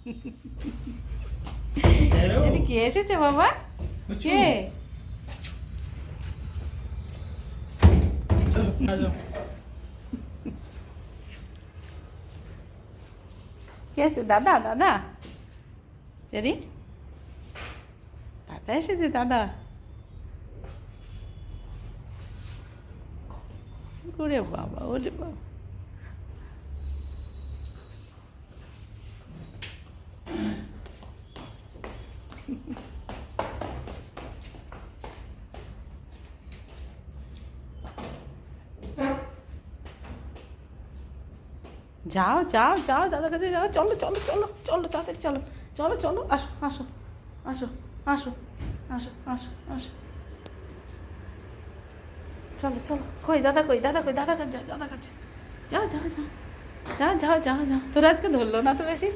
সেটা কে এসেছে বাবা? কে? কে এসে? দাদা দাদা সেরি দাদা এসেছে। দাদা ওরে বাবা, ওরে বাবা। যাও যাও যাও দাদার কাছে যাও। চলো চলো চলো চলো তাড়াতাড়ি চলো চলো চলো। আসো আসো আসো আসো আসো আসো আসো। চলো চলো। কই দাদা, কই দাদা, কই দাদা কাছে যাও, দাদা কাছে যাও যাও যাও যাও যাও যাও যাও। তোরা আজকে ধরলো না তো বেশি।